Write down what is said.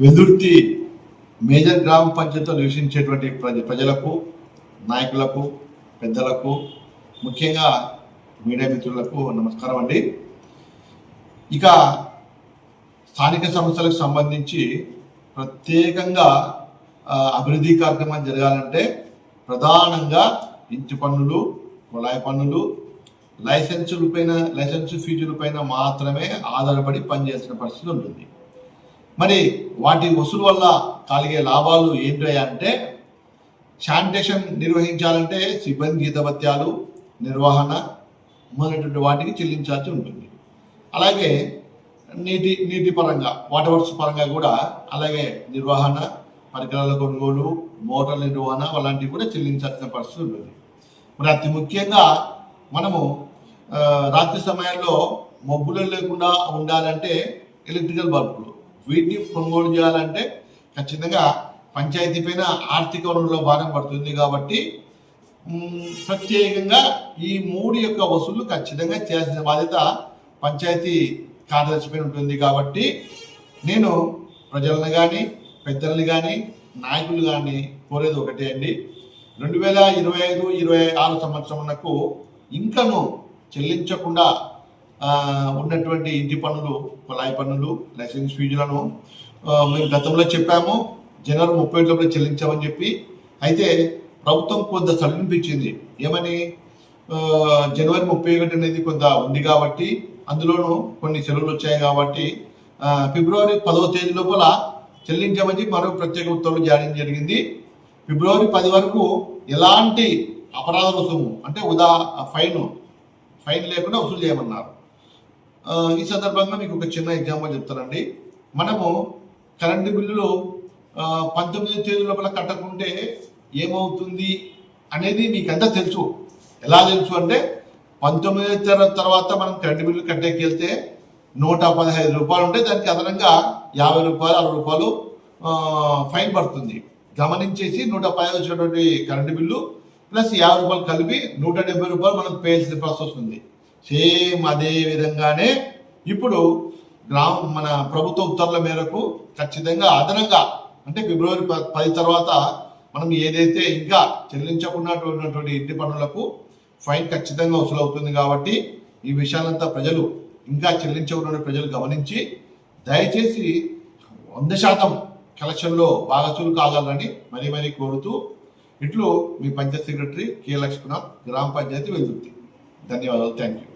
Veldurthi major గ్రామ పంచాయతీలో నివసించేటువంటి ప్రజలకు, నాయకులకు, పెద్దలకు, ముఖ్యంగా మీడియా మిత్రులకు నమస్కారం అండి. ఇక స్థానిక సమస్యలకు సంబంధించి ప్రత్యేకంగా అభివృద్ధి కార్యక్రమాలు జరగాలంటే ప్రధానంగా ఇంటి పన్నులు, కుళాయి పన్నులు, లైసెన్స్ ఫీజుల పైన మాత్రమే ఆధారపడి పనిచేసిన పరిస్థితి ఉంటుంది. మరి వాటి వసూలు వల్ల కలిగే లాభాలు ఏంటయ్యా అంటే, శానిటేషన్ నిర్వహించాలంటే సిబ్బంది జీతభత్యాలు, నిర్వహణ మొదలైనటువంటి వాటికి చెల్లించాల్సి ఉంటుంది. అలాగే నీటి పరంగా, వాటర్ వర్క్స్ పరంగా కూడా అలాగే నిర్వహణ, పరికరాల కొనుగోలు, మోటార్ల నిర్వహణ అలాంటివి కూడా చెల్లించాల్సిన పరిస్థితి ఉంటుంది. మరి అతి ముఖ్యంగా మనము రాత్రి సమయాల్లో మబ్బులు లేకుండా ఉండాలంటే ఎలక్ట్రికల్ బల్బులు, వీటిని కొనుగోలు చేయాలంటే ఖచ్చితంగా పంచాయతీ పైన ఆర్థిక వనరుల భారం పడుతుంది. కాబట్టి ప్రత్యేకంగా ఈ 3 యొక్క వసూళ్లు ఖచ్చితంగా చేయాల్సిన బాధ్యత పంచాయతీ కార్యదర్శి పైన ఉంటుంది. కాబట్టి నేను ప్రజలను కానీ, పెద్దలను కానీ, నాయకులు కానీ కోరేది ఒకటే అండి, 2025-26 సంవత్సరంకు ఇంకను చెల్లించకుండా ఉన్నటువంటి ఇంటి పన్నులు, కుళాయి పన్నులు, లైసెన్స్ ఫీజులను మేము గతంలో చెప్పాము, జనవరి 30 లోపల చెల్లించామని చెప్పి. అయితే ప్రభుత్వం కొంత సడలింపించింది. ఏమని, జనవరి 31 అనేది కొంత ఉంది కాబట్టి, అందులోనూ కొన్ని సెలవులు వచ్చాయి కాబట్టి ఫిబ్రవరి 10వ తేదీ లోపల చెల్లించామని మరో ప్రత్యేక ఉత్తర్వులు జారీ జరిగింది. ఫిబ్రవరి 10 వరకు ఎలాంటి అపరాధ రుసుము అంటే ఫైన్ లేకుండా వసూలు చేయమన్నారు. ఈ సందర్భంగా మీకు ఒక చిన్న ఎగ్జాంపుల్ చెప్తానండి. మనము కరెంటు బిల్లులు 19వ తేదీ లోపల కట్టకుంటే ఏమవుతుంది అనేది మీకు అంతా తెలుసు. ఎలా తెలుసు అంటే, 19వ తర్వాత మనం కరెంటు బిల్లు కట్టేకి వెళ్తే 115 రూపాయలు ఉంటే దానికి అదనంగా 50 రూపాయలు, 60 రూపాయలు ఫైన్ పడుతుంది. గమనించేసి 110 వచ్చినటువంటి కరెంటు బిల్లు ప్లస్ 50 రూపాయలు కలిపి 170 రూపాయలు మనం పే చేసిన ప్రాసెస్ ఉంది. సేమ్ అదే విధంగానే ఇప్పుడు మన ప్రభుత్వ ఉత్తర్వుల మేరకు ఖచ్చితంగా అదనంగా అంటే ఫిబ్రవరి 10 తర్వాత మనం ఏదైతే ఇంకా చెల్లించకున్నటువంటి ఇంటి పన్నులకు ఫైన్ ఖచ్చితంగా వసూలు అవుతుంది. కాబట్టి ఈ విషయాలంతా ప్రజలు, ఇంకా చెల్లించకున్న ప్రజలు గమనించి దయచేసి 100% కలెక్షన్లో భాగస్వాములు కాగలరని మరీ కోరుతూ, ఇట్లు మీ పంచాయత్ సెక్రటరీ కె లక్ష్మణ, గ్రామ పంచాయతీ వెల్దుర్తి. ధన్యవాదాలు. Thank you.